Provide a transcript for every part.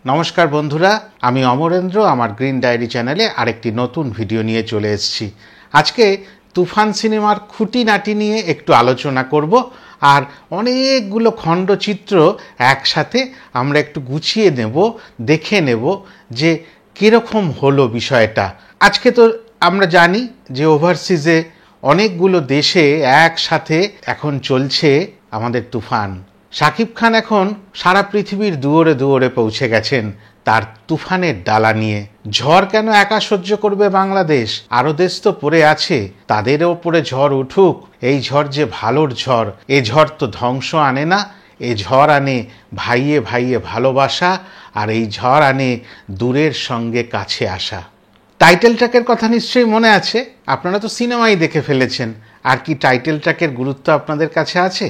নমস্কার বন্ধুরা, আমি অমরেন্দ্র আমার গ্রিন ডায়েরি চ্যানেলে আরেকটি নতুন ভিডিও নিয়ে চলে এসেছি। আজকে তুফান সিনেমার খুঁটিনাটি নিয়ে একটু আলোচনা করব, আর অনেকগুলো খণ্ডচিত্র একসাথে আমরা একটু গুছিয়ে নেব, দেখে নেব যে কীরকম হলো বিষয়টা। আজকে তো আমরা জানি যে ওভারসিজে অনেকগুলো দেশে একসাথে এখন চলছে আমাদের তুফান। শাকিব খান এখন সারা পৃথিবীর দুয়ারে দুয়ারে পৌঁছে গেছেন তার তুফানের ডালা নিয়ে। ঝড় কেন একা সহ্য করবে বাংলাদেশ? আরো দেশ তো পড়ে আছে, তাদের ওপরে ঝড় উঠুক। এই ঝড় যে ভালোর ঝড়, এ ঝড় তো ধ্বংস আনে না, এ ঝড় আনে ভাইয়ে ভাইয়ে ভালোবাসা, আর এই ঝড় আনে দূরের সঙ্গে কাছে আসা। টাইটেল ট্র্যাকের কথা নিশ্চয়ই মনে আছে, আপনারা তো সিনেমাই দেখে ফেলেছেন। আর কি টাইটেল ট্র্যাকের গুরুত্ব আপনাদের কাছে আছে?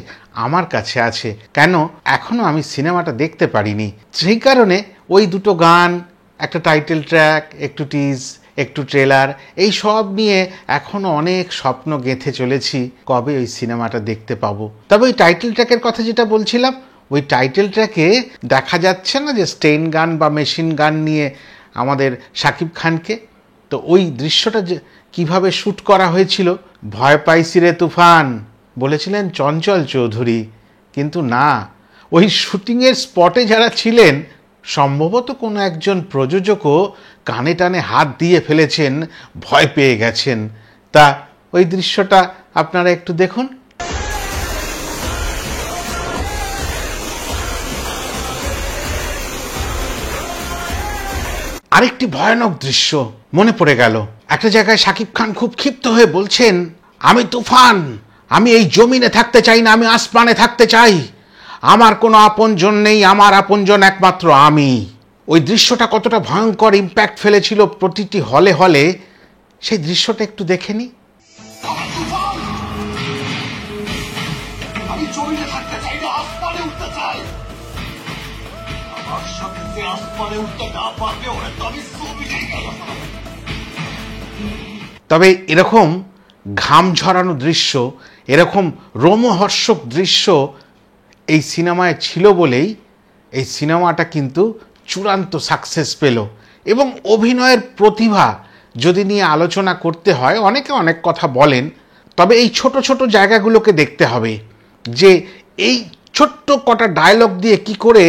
আমার কাছে আছে। কেন? এখনো আমি সিনেমাটা দেখতে পারিনি, সেই কারণে ওই দুটো গান, একটা টাইটেল ট্র্যাক, একটু টিজ, একটু ট্রেলার, এই সব নিয়ে এখনো অনেক স্বপ্ন গেঁথে চলেছি কবে ওই সিনেমাটা দেখতে পাবো। তবে ওই টাইটেল ট্র্যাকের কথা যেটা বলছিলাম, ওই টাইটেল ট্র্যাকে দেখা যাচ্ছে না যে স্টেন গান বা মেশিন গান নিয়ে আমাদের শাকিব খানকে। তো ওই দৃশ্যটা যে কীভাবে শ্যুট করা হয়েছিল, ভয় পাইছি রে তুফান বলেছিলেন চঞ্চল চৌধুরী, কিন্তু না, ওই শুটিংয়ের স্পটে যারা ছিলেন সম্ভবত কোনো একজন প্রযোজকও কানে টানে হাত দিয়ে ফেলেছেন, ভয় পেয়ে গেছেন। তা ওই দৃশ্যটা আপনারা একটু দেখুন। আরেকটি ভয়ানক দৃশ্য মনে পড়ে গেল। একটা জায়গায় শাকিব খান খুব ক্ষিপ্ত হয়ে বলছেন, আমি তুফান, আমি এই জমিনে থাকতে চাই না, আমি আসমানে থাকতে চাই, আমার কোনো আপনজন নেই, আমার আপনজন একমাত্র আমি। ওই দৃশ্যটা কতটা ভয়ঙ্কর ইম্প্যাক্ট ফেলেছিল প্রতিটি হলে হলে, সেই দৃশ্যটা একটু দেখে নি। তবে এরকম ঘাম ঝরানো দৃশ্য, এরকম রোমহর্ষক দৃশ্য এই সিনেমায় ছিল বলেই এই সিনেমাটা কিন্তু চূড়ান্ত সাকসেস পেল। এবং অভিনয়ের প্রতিভা যদি নিয়ে আলোচনা করতে হয়, অনেকে অনেক কথা বলেন, তবে এই ছোট ছোট জায়গাগুলোকে দেখতে হবে যে এই ছোট্ট কটা ডায়লগ দিয়ে কি করে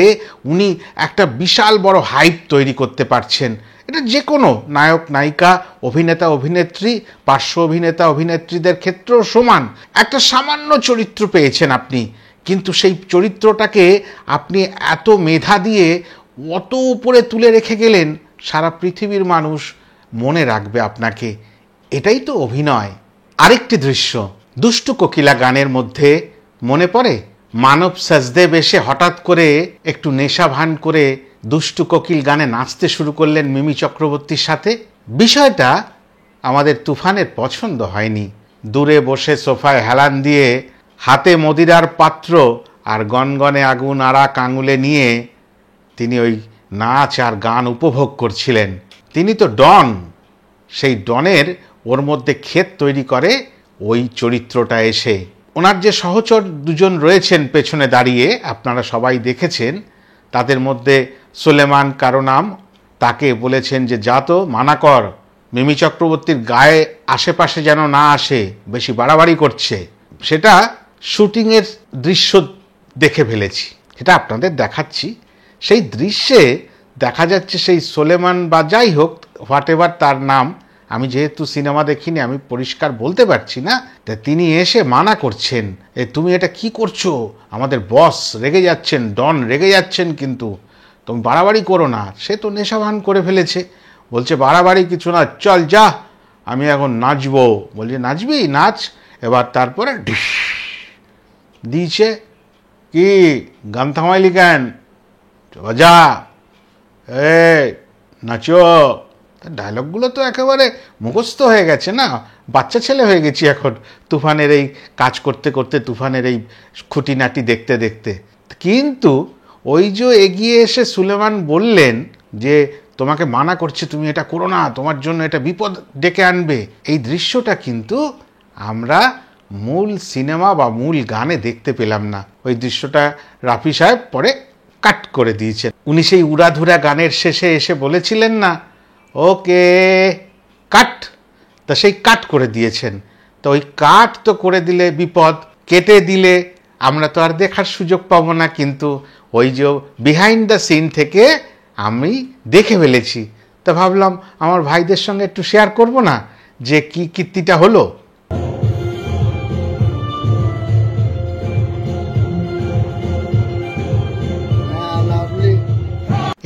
উনি একটা বিশাল বড় হাইপ তৈরি করতে পারছেন। এটা যে কোনো নায়ক নায়িকা, অভিনেতা অভিনেত্রী, পার্শ্ব অভিনেতা অভিনেত্রীদের ক্ষেত্রেও সমান। একটা সামান্য চরিত্র পেয়েছেন আপনি, কিন্তু সেই চরিত্রটাকে আপনি এত মেধা দিয়ে অত উপরে তুলে রেখে গেলেন, সারা পৃথিবীর মানুষ মনে রাখবে আপনাকে। এটাই তো অভিনয়। আরেকটি দৃশ্য, দুষ্টু কোকিলা গানের মধ্যে মনে পড়ে, মানব সাজদেব এসে হঠাৎ করে একটু নেশা ভান করে দুষ্টু কোকিল গানে নাচতে শুরু করলেন মিমি চক্রবর্তীর সাথে। বিষয়টা আমাদের তুফানের পছন্দ হয়নি। দূরে বসে সোফায় হেলান দিয়ে হাতে মদিরার পাত্র আর গনগনে আগুন আরাক আঙুলে নিয়ে তিনি ওই নাচ আর গান উপভোগ করছিলেন। তিনি তো ডন, সেই ডনের ওর মধ্যে ক্ষেত তৈরি করে ওই চরিত্রটা এসে। ওনার যে সহচর দুজন রয়েছেন পেছনে দাঁড়িয়ে, আপনারা সবাই দেখেছেন, তাদের মধ্যে সুলেমান কারো নাম, তাকে বলেছেন যে যা তো মানা কর, মিমি চক্রবর্তীর গায়ে আশেপাশে যেন না আসে, বেশি বাড়াবাড়ি করছে। সেটা শুটিংয়ের দৃশ্য দেখে ফেলেছি, সেটা আপনাদের দেখাচ্ছি। সেই দৃশ্যে দেখা যাচ্ছে সেই সোলেমান বা যাই হোক হোয়াট এভার তার নাম, আমি যেহেতু সিনেমা দেখিনি আমি পরিষ্কার বলতে পারছি না, তা তিনি এসে মানা করছেন, তুমি এটা কি করছো, আমাদের বস রেগে যাচ্ছেন, ডন রেগে যাচ্ছেন, কিন্তু তুমি বাড়াবাড়ি করো না। সে তো নেশাভান করে ফেলেছে, বলছে বাড়াবাড়ি কিছু না, চল যা, আমি এখন নাচবো। বলছে নাচবি, নাচ। এবার তারপরে ঢিস দিয়েছে, কি গান থামাইলি কেন, যা এ নাচো। ডায়লগগুলো তো একেবারে মুখস্থ হয়ে গেছে না, বাচ্চা ছেলে হয়ে গেছি এখন তুফানের এই কাজ করতে করতে, তুফানের এই খুঁটিনাটি দেখতে দেখতে। কিন্তু ওই যে এগিয়ে এসে সুলেমান বললেন যে তোমাকে মানা করছে, তুমি এটা করো না, তোমার জন্য এটা বিপদ ডেকে আনবে, এই দৃশ্যটা কিন্তু আমরা মূল সিনেমা বা মূল গানে দেখতে পেলাম না। ওই দৃশ্যটা রাফি সাহেব পরে কাট করে দিয়েছেন। উনি সেই উড়াধুরা গানের শেষে এসে বলেছিলেন না, ওকে কাট, তা সেই কাট করে দিয়েছেন। তো ওই কাট তো করে দিলে বিপদ, কেটে দিলে আমরা তো আর দেখার সুযোগ পাবো না, কিন্তু ওই যে বিহাইন্ড দ্য সিন থেকে আমি দেখে ফেলেছি। তা ভাবলাম আমার ভাইদের সঙ্গে একটু শেয়ার করব না যে কি কীর্তিটা হলো।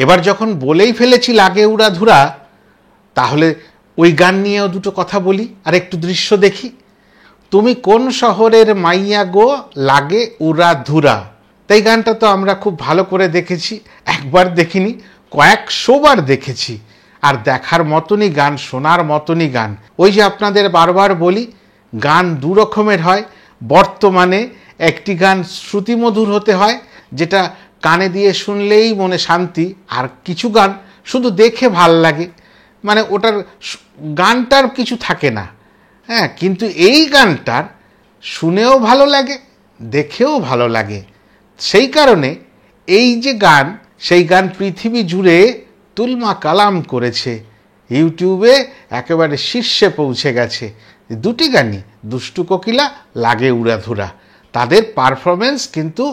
এবার যখন বলেই ফেলেছি লাগে উড়াধুরা, তাহলে ওই গান নিয়েও দুটো কথা বলি আর একটু দৃশ্য দেখি। তুমি কোন শহরের মাইয়া গো লাগে উড়াধুরা, তাই গানটা তো আমরা খুব ভালো করে দেখেছি, একবার দেখিনি কয়েকশোবার দেখেছি। আর দেখার মতনই গান, শোনার মতনই গান। ওই যে আপনাদের বারবার বলি, গান দু রকমের হয়। বর্তমানে একটি গান শ্রুতিমধুর হতে হয়, যেটা কানে দিয়ে শুনলেই মনে শান্তি, আর কিছু গান শুধু দেখে ভাল লাগে, মানে ওটার গানটার কিছু থাকে না। হ্যাঁ, কিন্তু এই গানটার শুনেও ভালো লাগে, দেখেও ভালো লাগে। সেই কারণে এই যে গান, সেই গান পৃথিবী জুড়ে তুলমা কালাম করেছে, ইউটিউবে একেবারে শীর্ষে পৌঁছে গেছে। দুটি গানই, দুষ্টু কোকিলা, লাগে উড়াধুরা, তাদের পারফরমেন্স কিন্তু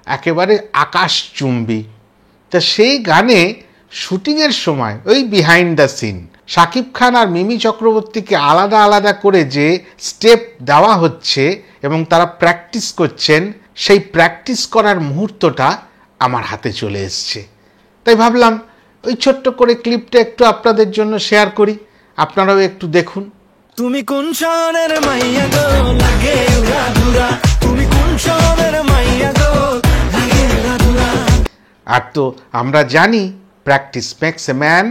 একেবারে আকাশচুম্বী। তা সেই গানে শুটিংয়ের সময় ওই behind the scene Shakib Khan আর মিমি চক্রবর্তীকে আলাদা আলাদা করে যে স্টেপ দেওয়া হচ্ছে এবং তারা প্র্যাকটিস করছেন, সেই প্র্যাকটিস করার মুহূর্তটা আমার হাতে চলে এসছে। তাই ভাবলাম ওই ছোট্ট করে ক্লিপটা একটু আপনাদের জন্য শেয়ার করি, আপনারাও একটু দেখুন। তুমি কোন শহরের মাইয়া গো লাগে উড়াধুরা, তুমি কোন শহরের মাইয়া গো লাগে উড়াধুরা। আর তো আমরা জানি practice makes a man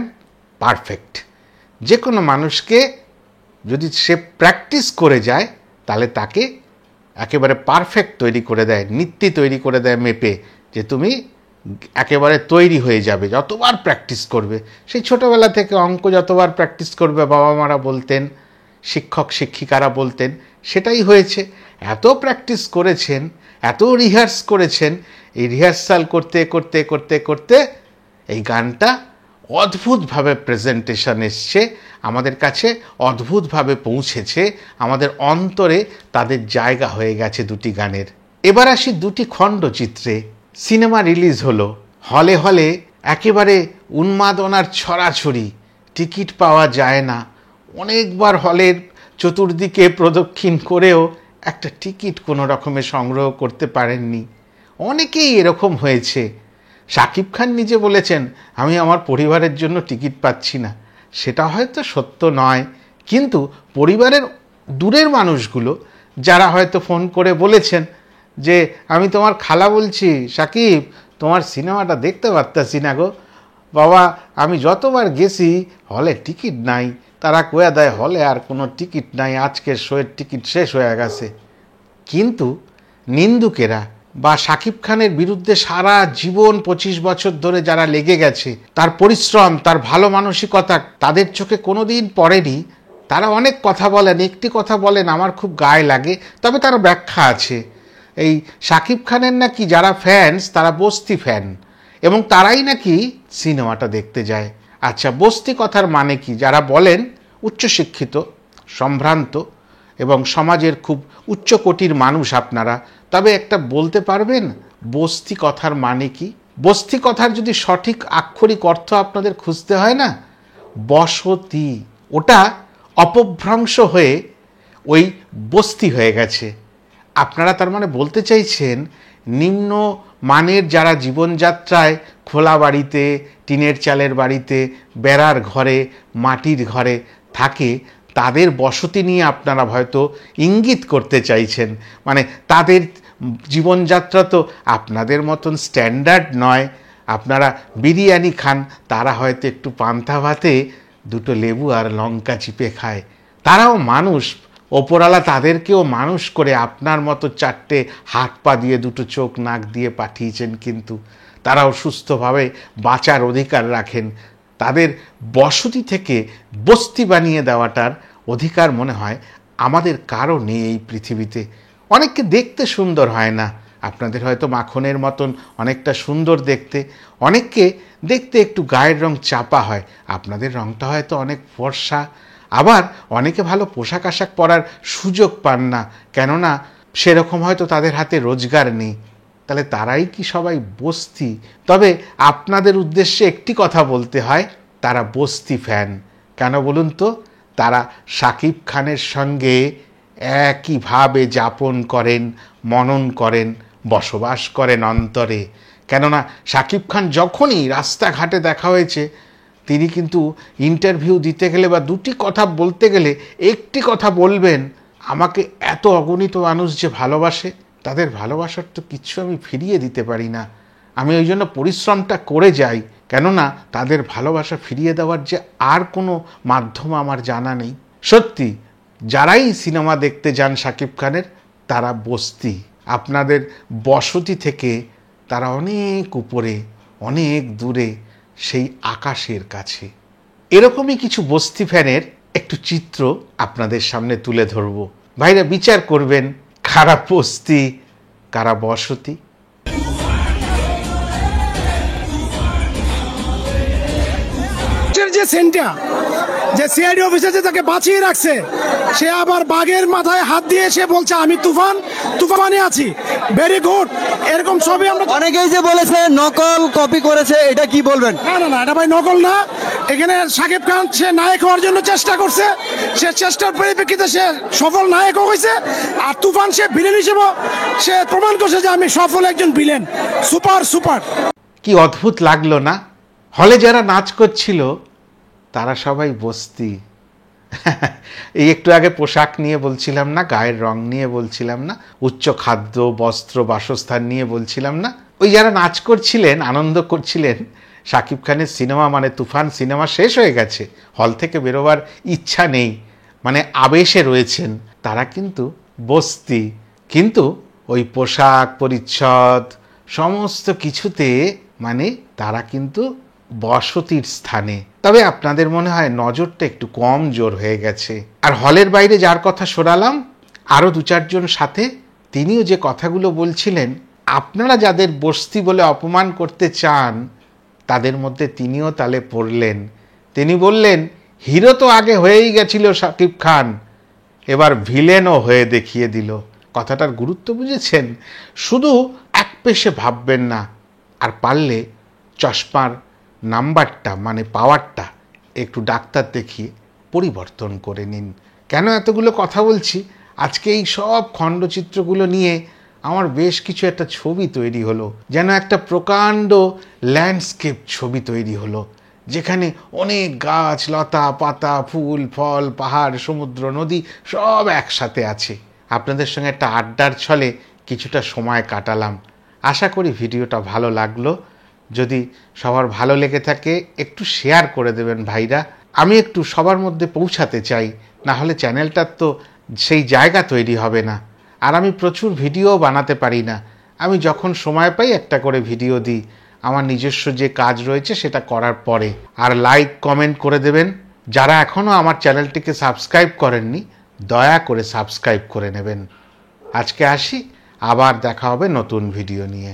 perfect. যে কোনো মানুষকে যদি সে প্র্যাকটিস করে যায়, তাহলে তাকে একেবারে পারফেক্ট তৈরি করে দেয়, নীতি তৈরি করে দেয় মেপে, যে তুমি একেবারে তৈরি হয়ে যাবে যতবার প্র্যাকটিস করবে। সেই ছোটোবেলা থেকে অঙ্ক যতবার প্র্যাকটিস করবে বাবা মারা বলতেন, শিক্ষক শিক্ষিকারা বলতেন, সেটাই হয়েছে। এত প্র্যাকটিস করেছেন, এত রিহার্স করেছেন, এই রিহার্সাল করতে করতে করতে করতে এই গানটা অদ্ভুতভাবে প্রেজেন্টেশন এসছে, আমাদের কাছে অদ্ভুতভাবে পৌঁছেছে, আমাদের অন্তরে তাদের জায়গা হয়ে গেছে দুটি গানের। এবার আসি দুটি খণ্ডচিত্রে। সিনেমা রিলিজ হলো, হলে হলে একেবারে উন্মাদনার ছড়াছড়ি, টিকিট পাওয়া যায় না। অনেকবার হলের চতুর্দিকে প্রদক্ষিণ করেও একটা টিকিট কোনো রকমে সংগ্রহ করতে পারেননি। অনেকেই এরকম হয়েছে। শাকিব খান নিজে বলেছেন, আমি আমার পরিবারের জন্য টিকিট পাচ্ছি না। সেটা হয়তো সত্য নয়, কিন্তু পরিবারের দূরের মানুষগুলো যারা হয়তো ফোন করে বলেছেন যে আমি তোমার খালা বলছি, শাকিব তোমার সিনেমাটা দেখতে পারতাছি না গো বাবা, আমি যতবার গেছি হলে টিকিট নাই, তারা কয়ে দেয় হলে আর কোনো টিকিট নাই, আজকের শোয়ের টিকিট শেষ হয়ে গেছে। কিন্তু নিন্দুকেরা বা শাকিব খানের বিরুদ্ধে সারা জীবন 25 বছর ধরে যারা লেগে গেছে, তার পরিশ্রম, তার ভালো মানসিকতা তাদের চোখে কোনো দিন পড়েনি। তারা অনেক কথা বলেন, একটি কথা বলেন আমার খুব গায়ে লাগে, তবে তার ব্যাখ্যা আছে। এই শাকিব খানের নাকি যারা ফ্যান্স তারা বস্তি ফ্যান, এবং তারাই নাকি সিনেমাটা দেখতে যায়। আচ্ছা, বস্তি কথার মানে কি? যারা বলেন উচ্চশিক্ষিত, সম্ভ্রান্ত এবং সমাজের খুব উচ্চ কোটির মানুষ আপনারা, তবে একটা বলতে পারবেন বস্তি কথার মানে কি? বস্তি কথার যদি সঠিক আক্ষরিক অর্থ আপনাদের খুঁজতে হয় না, বসতি, ওটা অপভ্রংশ হয়ে ওই বস্তি হয়ে গেছে। আপনারা তার মানে বলতে চাইছেন নিম্ন মানের যারা জীবনযাত্রায় খোলা বাড়িতে, টিনের চালের বাড়িতে, বেড়ার ঘরে, মাটির ঘরে থাকে, তাদের বসতি নিয়ে আপনারা হয়তো ইঙ্গিত করতে চাইছেন। মানে তাদের জীবনযাত্রা তো আপনাদের মতন স্ট্যান্ডার্ড নয়। আপনারা বিরিয়ানি খান, তারা হয়তো একটু পান্তা ভাতে দুটো লেবু আর লঙ্কা চিপে খায়। তারাও মানুষ, ওপরওয়ালা তাদেরকেও মানুষ করে আপনার মতো চারটে হাত পা দিয়ে দুটো চোখ নাক দিয়ে পাঠিয়েছেন, কিন্তু তারাও সুস্থভাবে বাঁচার অধিকার রাখেন। তাদের বসতি থেকে বস্তি বানিয়ে দেওয়াটার অধিকার মনে হয় আমাদের কারো নেই এই পৃথিবীতে। অনেককে দেখতে সুন্দর হয় না, আপনাদের হয়তো মাখনের মতন অনেকটা সুন্দর দেখতে, অনেককে দেখতে একটু গায়ের রং চাপা হয়, আপনাদের রংটা হয়তো অনেক ফর্সা। আবার অনেকে ভালো পোশাক আশাক পরার সুযোগ পান না, কেননা সেরকম হয়তো তাদের হাতে রোজগার নেই। তাহলে তারাই কি সবাই বস্তি? তবে আপনাদের উদ্দেশ্যে একটি কথা বলতে হয়, তারা বস্তি ফ্যান। কেন বলুন তো? তারা শাকিব খানের সঙ্গে একইভাবে যাপন করেন, মনন করেন, বসবাস করেন অন্তরে। কেননা শাকিব খান যখনই রাস্তাঘাটে দেখা হয়েছে, তিনি কিন্তু ইন্টারভিউ দিতে গেলে বা দুটি কথা বলতে গেলে একটি কথা বলবেন, আমাকে এত অগণিত মানুষ যে ভালোবাসে, তাদের ভালোবাসার তো কিচ্ছু আমি ফিরিয়ে দিতে পারি না। আমি ওই জন্য পরিশ্রমটা করে যাই, কেননা তাদের ভালোবাসা ফিরিয়ে দেওয়ার যে আর কোনো মাধ্যম আমার জানা নেই। সত্যি, যারাই সিনেমা দেখতে যান শাকিব খানের, তারা বস্তি। আপনাদের বসতি থেকে তারা অনেক উপরে, অনেক দূরে, সেই আকাশের কাছে। এরকমই কিছু বস্তি ফ্যানের একটু চিত্র আপনাদের সামনে তুলে ধরব। ভাইরা বিচার করবেন, কারা বস্তি কারা বসতি। যে সেন্টা যে সিআইডি অফিসার যে তাকে বাঁচিয়ে রাখছে, সে আবার বাঘের মাথায় হাত দিয়ে সে বলছে আমি তুফানে আছি। Very good. এরকম ছবি আমরা অনেকেই যে বলেছে নকল কপি করেছে, এটা কি বলবেন? না, এটা ভাই নকল না। এখানে শাকিব খান সে নায়ক হওয়ার জন্য চেষ্টা করছে, সে চেষ্টার পরিপ্রেক্ষিতে সে সফল নায়ক হয়েছে। আর তুফান সে ভিলেন হিসেবে সে প্রমাণ করছে যে আমি সফল একজন ভিলেন। সুপার। কি অদ্ভুত লাগলো না? হলে যারা নাচ করছিল তারা সবাই বস্তি। এই একটু আগে পোশাক নিয়ে বলছিলাম না, গায়ের রং নিয়ে বলছিলাম না, উচ্চ খাদ্য, বস্ত্র, বাসস্থান নিয়ে বলছিলাম না? ওই যারা নাচ করছিলেন, আনন্দ করছিলেন, শাকিব খানের সিনেমা মানে তুফান সিনেমা শেষ হয়ে গেছে, হল থেকে বেরোবার ইচ্ছা নেই, মানে আবেশে রয়েছেন, তারা কিন্তু বস্তি। কিন্তু ওই পোশাক পরিচ্ছদ সমস্ত কিছুতে মানে তারা কিন্তু বসতির স্থানে। তবে আপনাদের মনে হয় নজরটা একটু কম জোর হয়ে গেছে। আর হলের বাইরে যার কথা শোনালাম, আরও 2-4 জন সাথে, তিনিও যে কথাগুলো বলছিলেন, আপনারা যাদের বস্তি বলে অপমান করতে চান, তাদের মধ্যে তিনিও তালে পড়লেন। তিনি বললেন, হিরো তো আগে হয়েই গেছিল শাকিব খান, এবার ভিলেনও হয়ে দেখিয়ে দিল। কথাটার গুরুত্ব বুঝেছেন? শুধু এক পেশে ভাববেন না, আর পারলে চশমার নাম্বারটা মানে পাওয়ারটা একটু ডাক্তার দেখিয়ে পরিবর্তন করে নিন। কেন এতগুলো কথা বলছি? আজকে এই সব খণ্ডচিত্রগুলো নিয়ে আমার বেশ কিছু একটা ছবি তৈরি হলো, যেন একটা প্রকাণ্ড ল্যান্ডস্কেপ ছবি তৈরি হলো, যেখানে অনেক গাছ লতা পাতা, ফুল ফল, পাহাড়, সমুদ্র, নদী সব একসাথে আছে। আপনাদের সঙ্গে একটা আড্ডার ছলে কিছুটা সময় কাটালাম। আশা করি ভিডিওটা ভালো লাগলো। যদি সবার ভালো লেগে থাকে একটু শেয়ার করে দেবেন ভাইরা। আমি একটু সবার মধ্যে পৌঁছাতে চাই, না হলে চ্যানেলটার তো সেই জায়গা তৈরি হবে না। আর আমি প্রচুর ভিডিও বানাতে পারি না, আমি যখন সময় পাই একটা করে ভিডিও দিই, আমার নিজস্ব যে কাজ রয়েছে সেটা করার পরে। আর লাইক কমেন্ট করে দেবেন। যারা এখনও আমার চ্যানেলটিকে সাবস্ক্রাইব করেননি, দয়া করে সাবস্ক্রাইব করে নেবেন। আজকে আসি, আবার দেখা হবে নতুন ভিডিও নিয়ে।